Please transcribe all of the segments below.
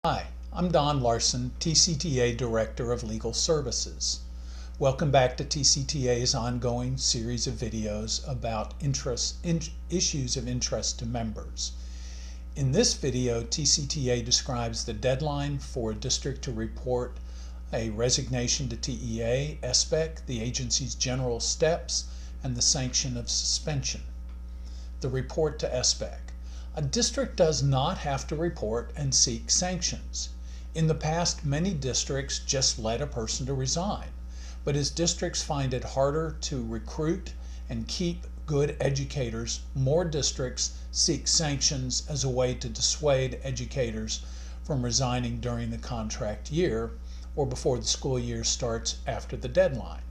Hi, I'm Dohn Larson, TCTA Director of Legal Services. Welcome back to TCTA's ongoing series of videos about issues of interest to members. In this video, TCTA describes the deadline for a district to report a resignation to TEA, SBEC, the agency's general steps, and the sanction of suspension. The report to SBEC. A district does not have to report and seek sanctions. In the past, many districts just let a person to resign. But as districts find it harder to recruit and keep good educators, more districts seek sanctions as a way to dissuade educators from resigning during the contract year or before the school year starts after the deadline.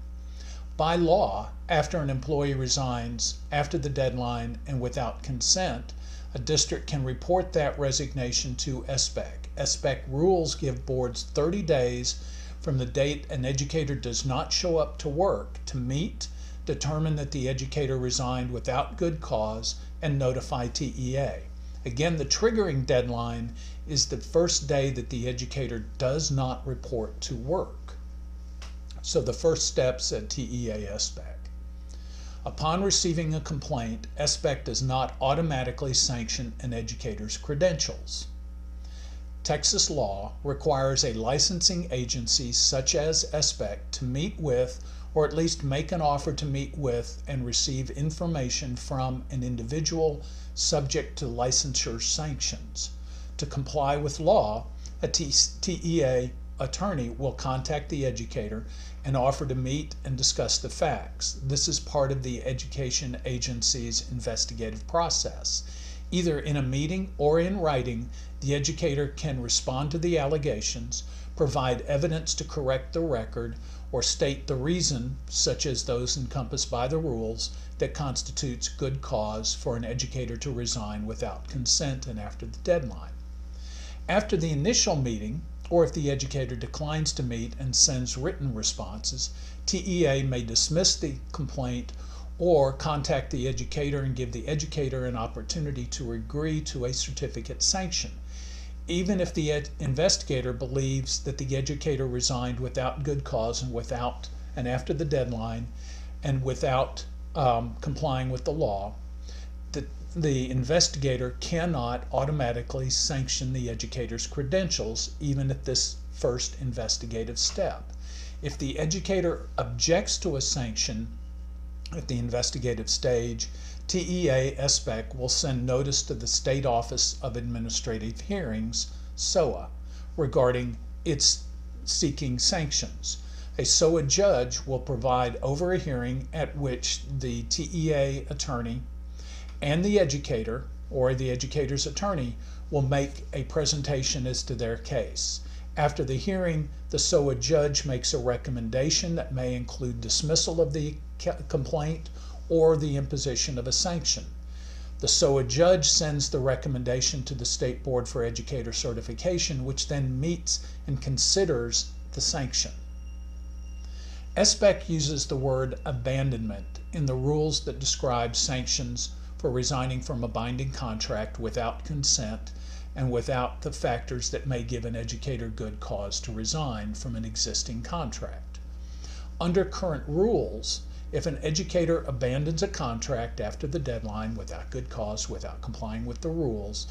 By law, after an employee resigns after the deadline and without consent, a district can report that resignation to SBEC. SBEC rules give boards 30 days from the date an educator does not show up to work to meet, determine that the educator resigned without good cause, and notify TEA. Again, the triggering deadline is the first day that the educator does not report to work. So the first steps at TEA SBEC. Upon receiving a complaint, SBEC does not automatically sanction an educator's credentials. Texas law requires a licensing agency such as SBEC to meet with, or at least make an offer to meet with and receive information from an individual subject to licensure sanctions. To comply with law, a TEA attorney will contact the educator and offer to meet and discuss the facts. This is part of the education agency's investigative process. Either in a meeting or in writing, the educator can respond to the allegations, provide evidence to correct the record, or state the reason, such as those encompassed by the rules, that constitutes good cause for an educator to resign without consent and after the deadline. After the initial meeting, or if the educator declines to meet and sends written responses, TEA may dismiss the complaint or contact the educator and give the educator an opportunity to agree to a certificate sanction. Even if the investigator believes that the educator resigned without good cause and after the deadline and without complying with the law, the investigator cannot automatically sanction the educator's credentials even at this first investigative step. If the educator objects to a sanction at the investigative stage, TEA SBEC will send notice to the State Office of Administrative Hearings, SOA, regarding its seeking sanctions. A SOA judge will preside over a hearing at which the TEA attorney and the educator or the educator's attorney will make a presentation as to their case. After the hearing, the SOA judge makes a recommendation that may include dismissal of the complaint or the imposition of a sanction. The SOA judge sends the recommendation to the State Board for Educator Certification, which then meets and considers the sanction. SBEC uses the word abandonment in the rules that describe sanctions for resigning from a binding contract without consent and without the factors that may give an educator good cause to resign from an existing contract. Under current rules, if an educator abandons a contract after the deadline without good cause, without complying with the rules,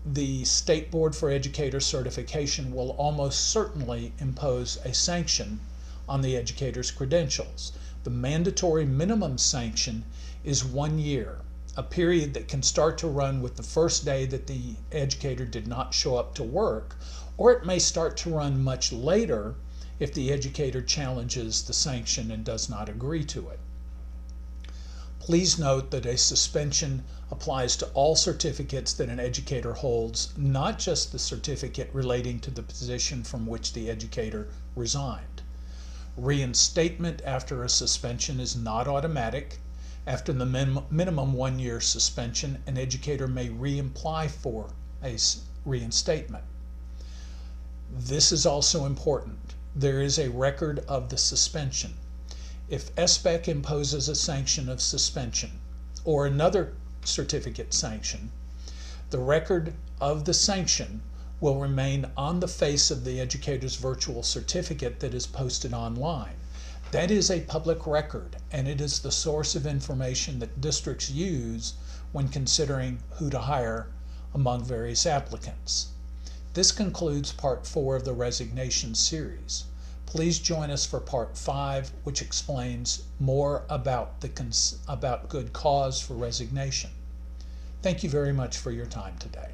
the State Board for Educator Certification will almost certainly impose a sanction on the educator's credentials. The mandatory minimum sanction is 1 year, a period that can start to run with the first day that the educator did not show up to work, or it may start to run much later if the educator challenges the sanction and does not agree to it. Please note that a suspension applies to all certificates that an educator holds, not just the certificate relating to the position from which the educator resigned. Reinstatement after a suspension is not automatic. After the minimum 1 year suspension, an educator may reapply for a reinstatement. This is also important. There is a record of the suspension. If SBEC imposes a sanction of suspension or another certificate sanction, the record of the sanction will remain on the face of the educator's virtual certificate that is posted online. That is a public record, and it is the source of information that districts use when considering who to hire among various applicants. This concludes Part 4 of the Resignations series. Please join us for Part 5, which explains more about good cause for resignation. Thank you very much for your time today.